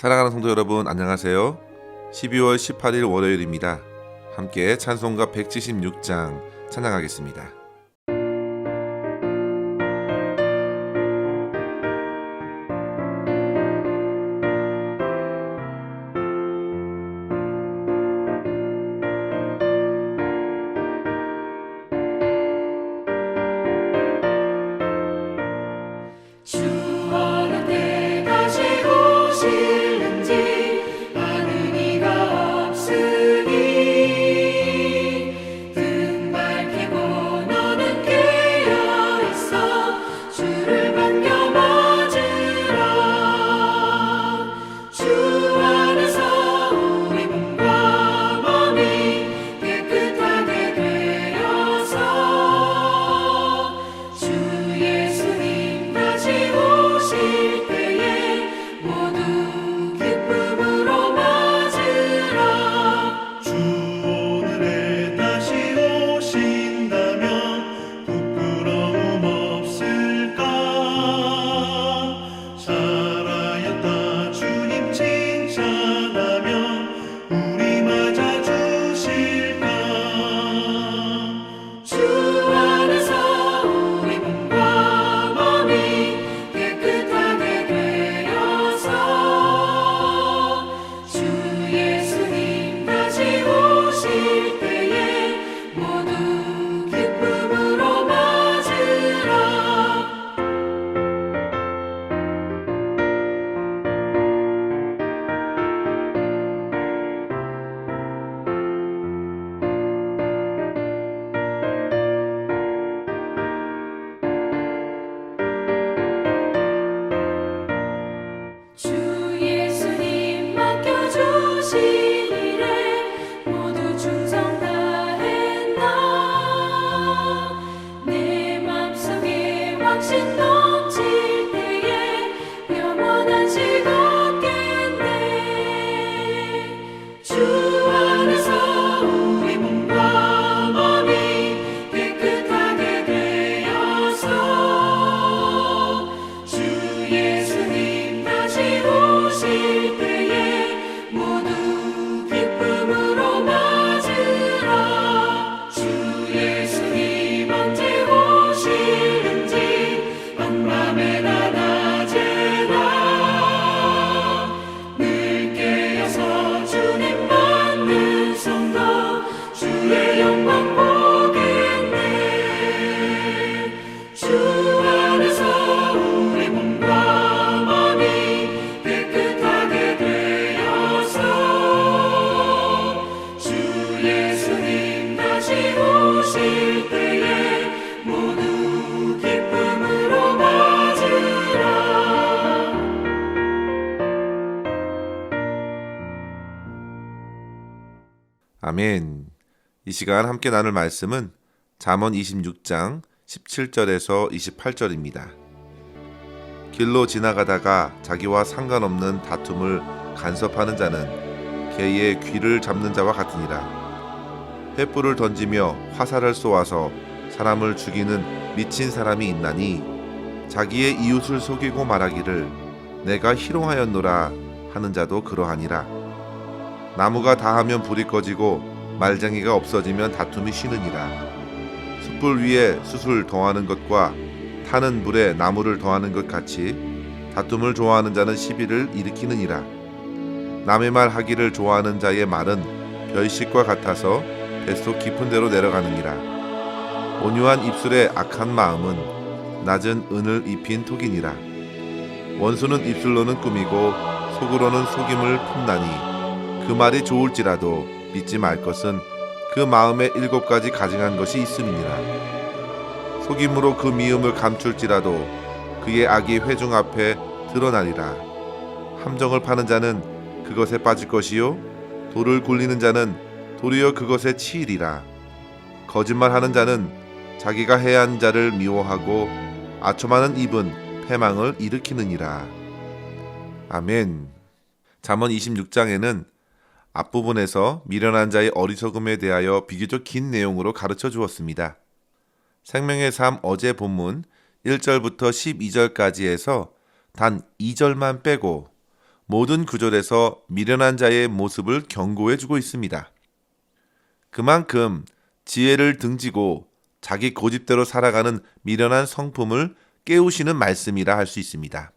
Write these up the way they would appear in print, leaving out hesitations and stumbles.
사랑하는 성도 여러분, 안녕하세요. 12월 18일 월요일입니다. 함께 찬송가 176장 찬양하겠습니다. 아멘. 이 시간 함께 나눌 말씀은 잠언 26장 17절에서 28절입니다. 길로 지나가다가 자기와 상관없는 다툼을 간섭하는 자는 개의 귀를 잡는 자와 같으니라. 횃불을 던지며 화살을 쏘아서 사람을 죽이는 미친 사람이 있나니 자기의 이웃을 속이고 말하기를 내가 희롱하였노라 하는 자도 그러하니라. 나무가 다하면 불이 꺼지고 말쟁이가 없어지면 다툼이 쉬느니라. 숯불 위에 숯을 더하는 것과 타는 불에 나무를 더하는 것 같이 다툼을 좋아하는 자는 시비를 일으키느니라. 남의 말 하기를 좋아하는 자의 말은 별식과 같아서 뱃속 깊은 데로 내려가느니라. 온유한 입술의 악한 마음은 낮은 은을 입힌 톡이니라. 원수는 입술로는 꾸미고 속으로는 속임을 품나니 그 말이 좋을지라도 믿지 말 것은 그 마음에 7가지 가증한 것이 있음이니라. 속임으로 그 미움을 감출지라도 그의 악이 회중 앞에 드러나리라. 함정을 파는 자는 그것에 빠질 것이요 돌을 굴리는 자는 도리어 그것에 치이리라. 거짓말하는 자는 자기가 해한 자를 미워하고 아첨하는 입은 패망을 일으키느니라. 아멘. 잠언 26장에는 앞부분에서 미련한 자의 어리석음에 대하여 비교적 긴 내용으로 가르쳐 주었습니다. 생명의 삶 어제 본문 1절부터 12절까지에서 단 2절만 빼고 모든 구절에서 미련한 자의 모습을 경고해 주고 있습니다. 그만큼 지혜를 등지고 자기 고집대로 살아가는 미련한 성품을 깨우시는 말씀이라 할 수 있습니다.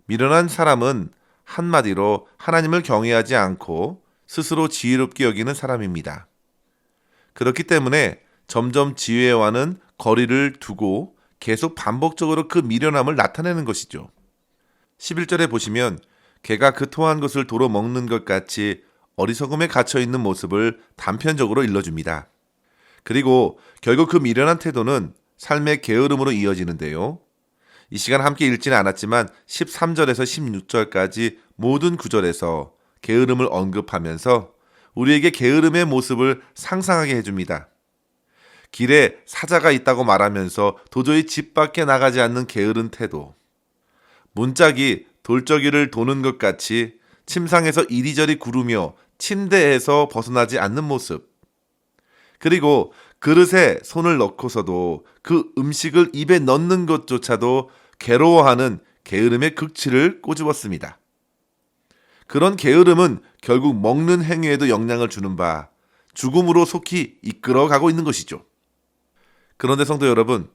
미련한 사람은 한마디로 하나님을 경외하지 않고 스스로 지혜롭게 여기는 사람입니다. 그렇기 때문에 점점 지혜와는 거리를 두고 계속 반복적으로 그 미련함을 나타내는 것이죠. 11절에 보시면 개가 그 토한 것을 도로 먹는 것 같이 어리석음에 갇혀있는 모습을 단편적으로 일러줍니다. 그리고 결국 그 미련한 태도는 삶의 게으름으로 이어지는데요. 이 시간 함께 읽지는 않았지만 13절에서 16절까지 모든 구절에서 게으름을 언급하면서 우리에게 게으름의 모습을 상상하게 해줍니다. 길에 사자가 있다고 말하면서 도저히 집 밖에 나가지 않는 게으른 태도, 문짝이 돌적이를 도는 것 같이 침상에서 이리저리 구르며 침대에서 벗어나지 않는 모습, 그리고 그릇에 손을 넣고서도 그 음식을 입에 넣는 것조차도 괴로워하는 게으름의 극치를 꼬집었습니다. 그런 게으름은 결국 먹는 행위에도 영향을 주는 바 죽음으로 속히 이끌어가고 있는 것이죠. 그런데 성도 여러분,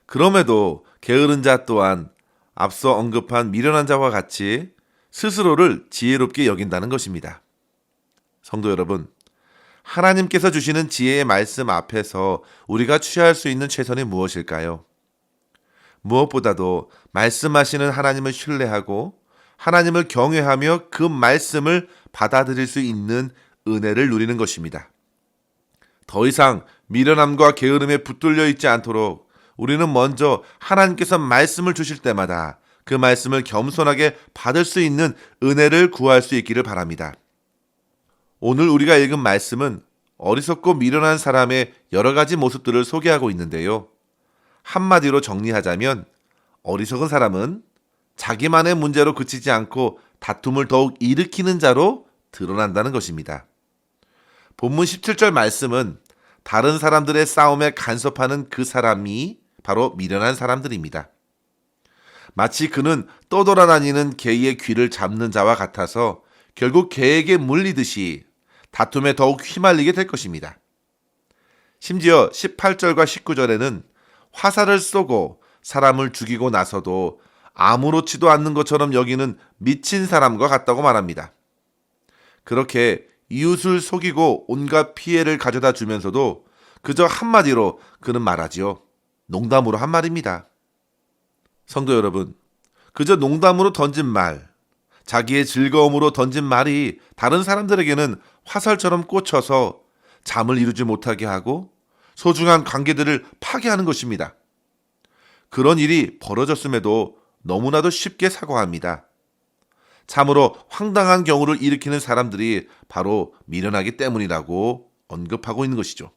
그럼에도 게으른 자 또한 앞서 언급한 미련한 자와 같이 스스로를 지혜롭게 여긴다는 것입니다. 성도 여러분, 하나님께서 주시는 지혜의 말씀 앞에서 우리가 취할 수 있는 최선이 무엇일까요? 무엇보다도 말씀하시는 하나님을 신뢰하고 하나님을 경외하며 그 말씀을 받아들일 수 있는 은혜를 누리는 것입니다. 더 이상 미련함과 게으름에 붙들려 있지 않도록 우리는 먼저 하나님께서 말씀을 주실 때마다 그 말씀을 겸손하게 받을 수 있는 은혜를 구할 수 있기를 바랍니다. 오늘 우리가 읽은 말씀은 어리석고 미련한 사람의 여러 가지 모습들을 소개하고 있는데요. 한마디로 정리하자면 어리석은 사람은 자기만의 문제로 그치지 않고 다툼을 더욱 일으키는 자로 드러난다는 것입니다. 본문 17절 말씀은 다른 사람들의 싸움에 간섭하는 그 사람이 바로 미련한 사람들입니다. 마치 그는 떠돌아다니는 개의 귀를 잡는 자와 같아서 결국 개에게 물리듯이 다툼에 더욱 휘말리게 될 것입니다. 심지어 18절과 19절에는 화살을 쏘고 사람을 죽이고 나서도 아무렇지도 않는 것처럼 여기는 미친 사람과 같다고 말합니다. 그렇게 이웃을 속이고 온갖 피해를 가져다 주면서도 그저 한마디로 그는 말하지요. 농담으로 한 말입니다. 성도 여러분, 그저 농담으로 던진 말, 자기의 즐거움으로 던진 말이 다른 사람들에게는 화살처럼 꽂혀서 잠을 이루지 못하게 하고 소중한 관계들을 파괴하는 것입니다. 그런 일이 벌어졌음에도 너무나도 쉽게 사과합니다. 참으로 황당한 경우를 일으키는 사람들이 바로 미련하기 때문이라고 언급하고 있는 것이죠.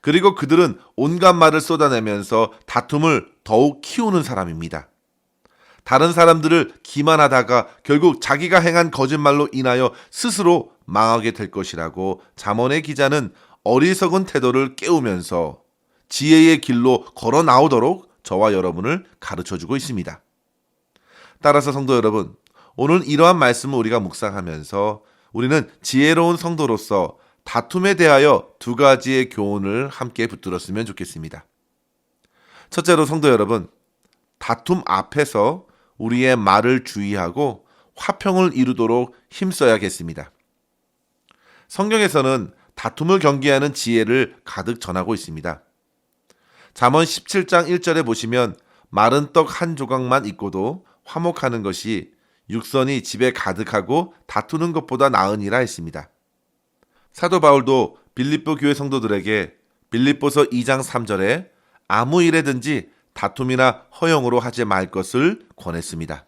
그리고 그들은 온갖 말을 쏟아내면서 다툼을 더욱 키우는 사람입니다. 다른 사람들을 기만하다가 결국 자기가 행한 거짓말로 인하여 스스로 망하게 될 것이라고 잠언의 기자는 어리석은 태도를 깨우면서 지혜의 길로 걸어 나오도록 저와 여러분을 가르쳐주고 있습니다. 따라서 성도 여러분, 오늘 이러한 말씀을 우리가 묵상하면서 우리는 지혜로운 성도로서 다툼에 대하여 두 가지의 교훈을 함께 붙들었으면 좋겠습니다. 첫째로 성도 여러분, 다툼 앞에서 우리의 말을 주의하고 화평을 이루도록 힘써야겠습니다. 성경에서는 다툼을 경계하는 지혜를 가득 전하고 있습니다. 잠언 17장 1절에 보시면 마른 떡 한 조각만 있고도 화목하는 것이 육선이 집에 가득하고 다투는 것보다 나으니라 했습니다. 사도 바울도 빌립보 교회 성도들에게 빌립보서 2장 3절에 아무 일에든지 다툼이나 허영으로 하지 말 것을 권했습니다.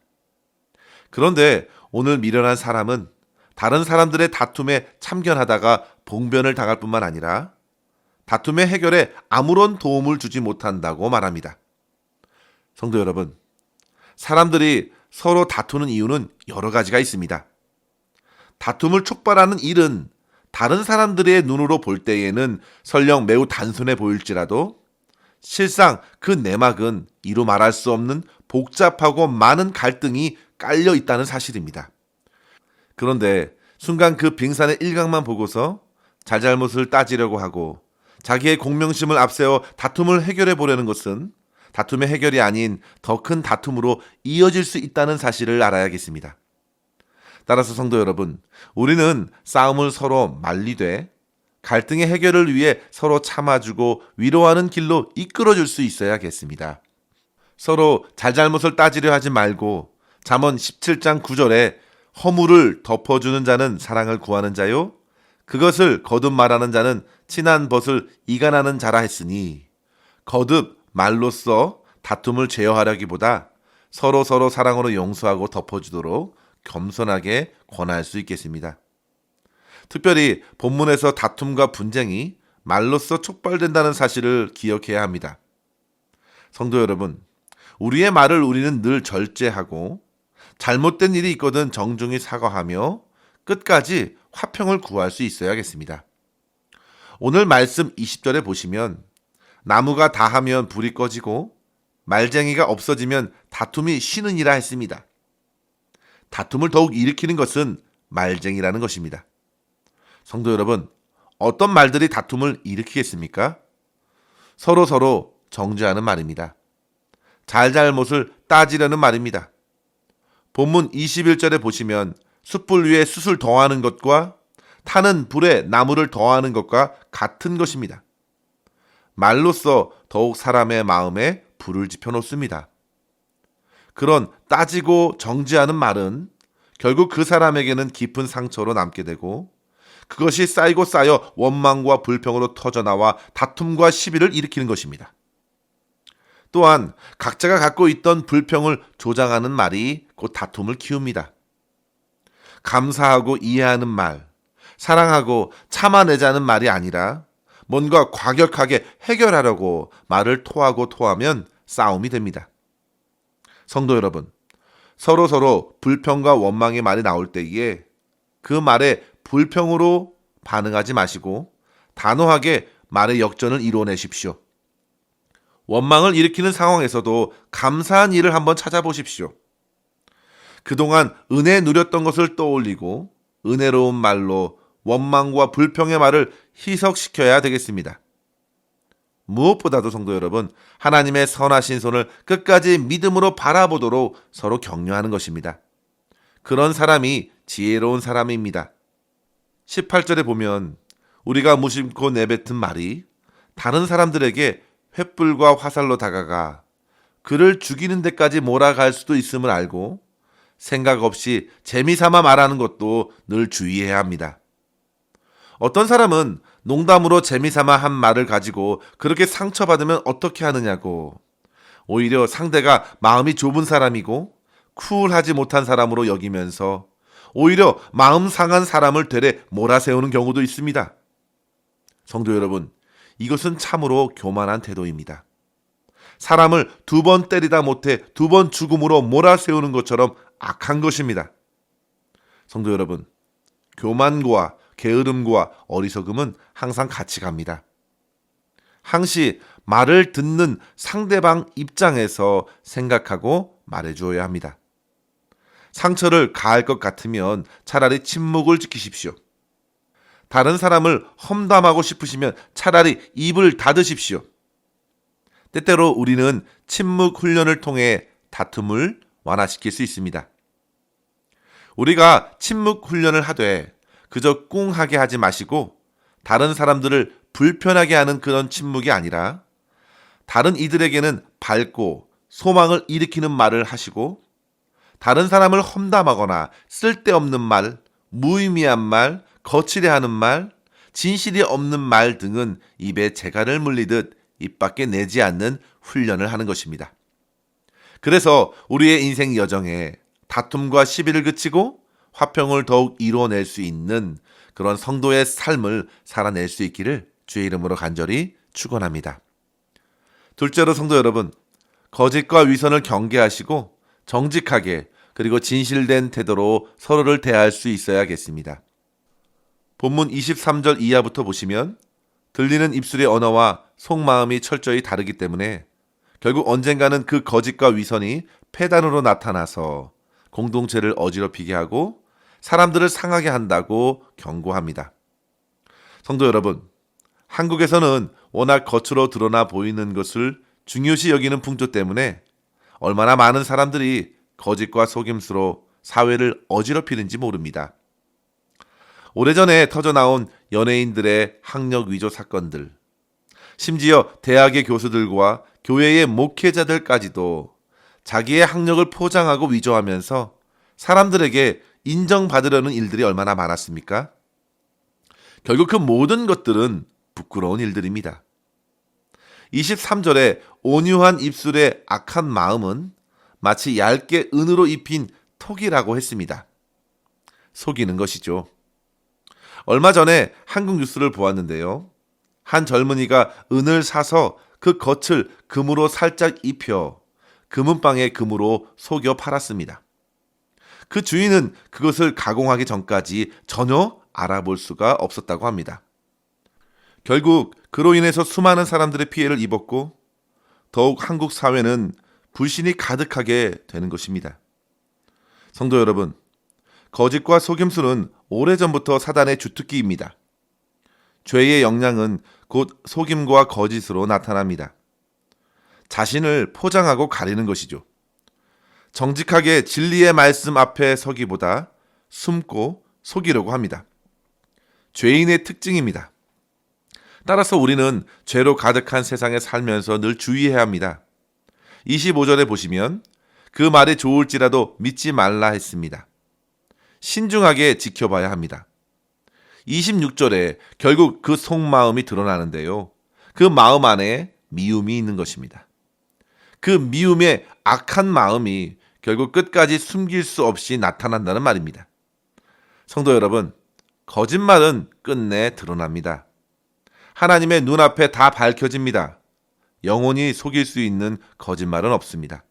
그런데 오늘 미련한 사람은 다른 사람들의 다툼에 참견하다가 봉변을 당할 뿐만 아니라 다툼의 해결에 아무런 도움을 주지 못한다고 말합니다. 성도 여러분, 사람들이 서로 다투는 이유는 여러 가지가 있습니다. 다툼을 촉발하는 일은 다른 사람들의 눈으로 볼 때에는 설령 매우 단순해 보일지라도 실상 그 내막은 이루 말할 수 없는 복잡하고 많은 갈등이 깔려 있다는 사실입니다. 그런데 순간 그 빙산의 일각만 보고서 잘잘못을 따지려고 하고 자기의 공명심을 앞세워 다툼을 해결해 보려는 것은 다툼의 해결이 아닌 더 큰 다툼으로 이어질 수 있다는 사실을 알아야겠습니다. 따라서 성도 여러분, 우리는 싸움을 서로 말리되 갈등의 해결을 위해 서로 참아주고 위로하는 길로 이끌어줄 수 있어야겠습니다. 서로 잘잘못을 따지려 하지 말고 잠언 17장 9절에 허물을 덮어주는 자는 사랑을 구하는 자요 그것을 거듭 말하는 자는 친한 벗을 이간하는 자라 했으니 거듭 말로써 다툼을 제어하려기보다 서로 사랑으로 용서하고 덮어주도록 겸손하게 권할 수 있겠습니다. 특별히 본문에서 다툼과 분쟁이 말로써 촉발된다는 사실을 기억해야 합니다. 성도 여러분, 우리의 말을 우리는 늘 절제하고 잘못된 일이 있거든 정중히 사과하며 끝까지 화평을 구할 수 있어야겠습니다. 오늘 말씀 20절에 보시면 나무가 다하면 불이 꺼지고 말쟁이가 없어지면 다툼이 쉬느니라 했습니다. 다툼을 더욱 일으키는 것은 말쟁이라는 것입니다. 성도 여러분, 어떤 말들이 다툼을 일으키겠습니까? 서로 정죄하는 말입니다. 잘잘못을 따지려는 말입니다. 본문 21절에 보시면 숯불 위에 숯을 더하는 것과 타는 불에 나무를 더하는 것과 같은 것입니다. 말로써 더욱 사람의 마음에 불을 지펴놓습니다. 그런 따지고 정죄하는 말은 결국 그 사람에게는 깊은 상처로 남게 되고 그것이 쌓이고 쌓여 원망과 불평으로 터져나와 다툼과 시비를 일으키는 것입니다. 또한 각자가 갖고 있던 불평을 조장하는 말이 곧 다툼을 키웁니다. 감사하고 이해하는 말, 사랑하고 참아내자는 말이 아니라 뭔가 과격하게 해결하려고 말을 토하면 싸움이 됩니다. 성도 여러분, 서로 불평과 원망의 말이 나올 때에 그 말에 불평으로 반응하지 마시고 단호하게 말의 역전을 이뤄내십시오. 원망을 일으키는 상황에서도 감사한 일을 한번 찾아보십시오. 그동안 은혜 누렸던 것을 떠올리고 은혜로운 말로 원망과 불평의 말을 희석시켜야 되겠습니다. 무엇보다도 성도 여러분, 하나님의 선하신 손을 끝까지 믿음으로 바라보도록 서로 격려하는 것입니다. 그런 사람이 지혜로운 사람입니다. 18절에 보면 우리가 무심코 내뱉은 말이 다른 사람들에게 횃불과 화살로 다가가 그를 죽이는 데까지 몰아갈 수도 있음을 알고 생각 없이 재미삼아 말하는 것도 늘 주의해야 합니다. 어떤 사람은 농담으로 재미삼아 한 말을 가지고 그렇게 상처받으면 어떻게 하느냐고 오히려 상대가 마음이 좁은 사람이고 쿨하지 못한 사람으로 여기면서 오히려 마음 상한 사람을 되레 몰아세우는 경우도 있습니다. 성도 여러분, 이것은 참으로 교만한 태도입니다. 사람을 2번 때리다 못해 2번 죽음으로 몰아세우는 것처럼 악한 것입니다. 성도 여러분, 교만과 게으름과 어리석음은 항상 같이 갑니다. 항시 말을 듣는 상대방 입장에서 생각하고 말해주어야 합니다. 상처를 가할 것 같으면 차라리 침묵을 지키십시오. 다른 사람을 험담하고 싶으시면 차라리 입을 닫으십시오. 때때로 우리는 침묵 훈련을 통해 다툼을 완화시킬 수 있습니다. 우리가 침묵 훈련을 하되 그저 꿍하게 하지 마시고 다른 사람들을 불편하게 하는 그런 침묵이 아니라 다른 이들에게는 밝고 소망을 일으키는 말을 하시고 다른 사람을 험담하거나 쓸데없는 말, 무의미한 말, 거칠해하는 말, 진실이 없는 말 등은 입에 재갈을 물리듯 입 밖에 내지 않는 훈련을 하는 것입니다. 그래서 우리의 인생 여정에 다툼과 시비를 그치고 화평을 더욱 이루어낼 수 있는 그런 성도의 삶을 살아낼 수 있기를 주의 이름으로 간절히 축원합니다. 둘째로 성도 여러분, 거짓과 위선을 경계하시고 정직하게 그리고 진실된 태도로 서로를 대할 수 있어야겠습니다. 본문 23절 이하부터 보시면 들리는 입술의 언어와 속마음이 철저히 다르기 때문에 결국 언젠가는 그 거짓과 위선이 폐단으로 나타나서 공동체를 어지럽히게 하고 사람들을 상하게 한다고 경고합니다. 성도 여러분, 한국에서는 워낙 겉으로 드러나 보이는 것을 중요시 여기는 풍조 때문에 얼마나 많은 사람들이 거짓과 속임수로 사회를 어지럽히는지 모릅니다. 오래전에 터져나온 연예인들의 학력 위조 사건들, 심지어 대학의 교수들과 교회의 목회자들까지도 자기의 학력을 포장하고 위조하면서 사람들에게 인정받으려는 일들이 얼마나 많았습니까? 결국 그 모든 것들은 부끄러운 일들입니다. 23절에 온유한 입술의 악한 마음은 마치 얇게 은으로 입힌 톡이라고 했습니다. 속이는 것이죠. 얼마 전에 한국 뉴스를 보았는데요. 한 젊은이가 은을 사서 그 겉을 금으로 살짝 입혀 금은방에 금으로 속여 팔았습니다. 그 주인은 그것을 가공하기 전까지 전혀 알아볼 수가 없었다고 합니다. 결국 그로 인해서 수많은 사람들의 피해를 입었고 더욱 한국 사회는 불신이 가득하게 되는 것입니다. 성도 여러분, 거짓과 속임수는 오래전부터 사단의 주특기입니다. 죄의 영향은 곧 속임과 거짓으로 나타납니다. 자신을 포장하고 가리는 것이죠. 정직하게 진리의 말씀 앞에 서기보다 숨고 속이려고 합니다. 죄인의 특징입니다. 따라서 우리는 죄로 가득한 세상에 살면서 늘 주의해야 합니다. 25절에 보시면 그 말이 좋을지라도 믿지 말라 했습니다. 신중하게 지켜봐야 합니다. 26절에 결국 그 속마음이 드러나는데요. 그 마음 안에 미움이 있는 것입니다. 그 미움의 악한 마음이 결국 끝까지 숨길 수 없이 나타난다는 말입니다. 성도 여러분, 거짓말은 끝내 드러납니다. 하나님의 눈앞에 다 밝혀집니다. 영원히 속일 수 있는 거짓말은 없습니다.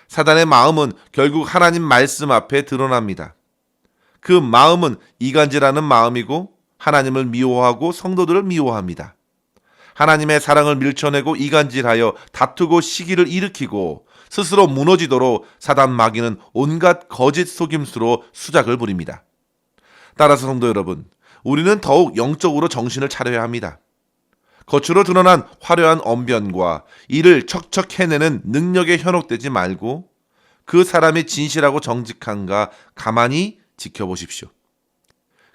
사단의 마음은 결국 하나님 말씀 앞에 드러납니다. 그 마음은 이간질하는 마음이고 하나님을 미워하고 성도들을 미워합니다. 하나님의 사랑을 밀쳐내고 이간질하여 다투고 시기를 일으키고 스스로 무너지도록 사단 마귀는 온갖 거짓 속임수로 수작을 부립니다. 따라서 성도 여러분, 우리는 더욱 영적으로 정신을 차려야 합니다. 겉으로 드러난 화려한 언변과 이를 척척 해내는 능력에 현혹되지 말고 그 사람이 진실하고 정직한가 가만히 지켜보십시오.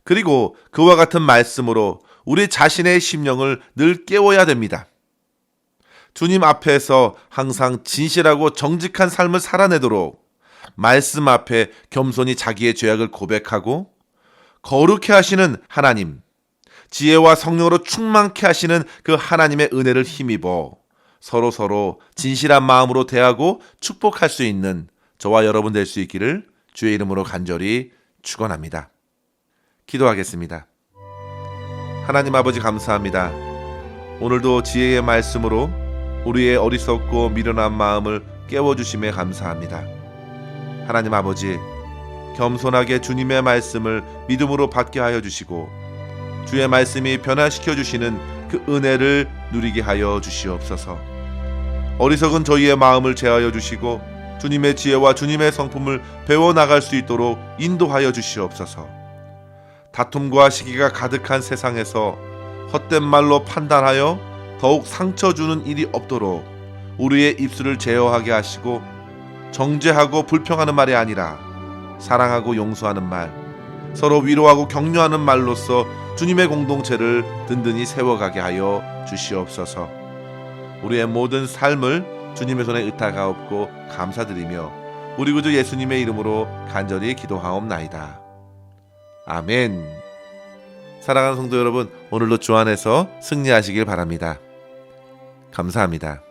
그리고 그와 같은 말씀으로 우리 자신의 심령을 늘 깨워야 됩니다. 주님 앞에서 항상 진실하고 정직한 삶을 살아내도록 말씀 앞에 겸손히 자기의 죄악을 고백하고 거룩해 하시는 하나님, 지혜와 성령으로 충만케 하시는 그 하나님의 은혜를 힘입어 서로 진실한 마음으로 대하고 축복할 수 있는 저와 여러분 될 수 있기를 주의 이름으로 간절히 축원합니다. 기도하겠습니다. 하나님 아버지 감사합니다. 오늘도 지혜의 말씀으로 우리의 어리석고 미련한 마음을 깨워주심에 감사합니다. 하나님 아버지, 겸손하게 주님의 말씀을 믿음으로 받게 하여 주시고 주의 말씀이 변화시켜 주시는 그 은혜를 누리게 하여 주시옵소서. 어리석은 저희의 마음을 제하여 주시고 주님의 지혜와 주님의 성품을 배워나갈 수 있도록 인도하여 주시옵소서. 다툼과 시기가 가득한 세상에서 헛된 말로 판단하여 더욱 상처 주는 일이 없도록 우리의 입술을 제어하게 하시고 정죄하고 불평하는 말이 아니라 사랑하고 용서하는 말, 서로 위로하고 격려하는 말로써 주님의 공동체를 든든히 세워가게 하여 주시옵소서. 우리의 모든 삶을 주님의 손에 의탁하옵고 감사드리며 우리 구주 예수님의 이름으로 간절히 기도하옵나이다. 아멘. 사랑하는 성도 여러분, 오늘도 주 안에서 승리하시길 바랍니다. 감사합니다.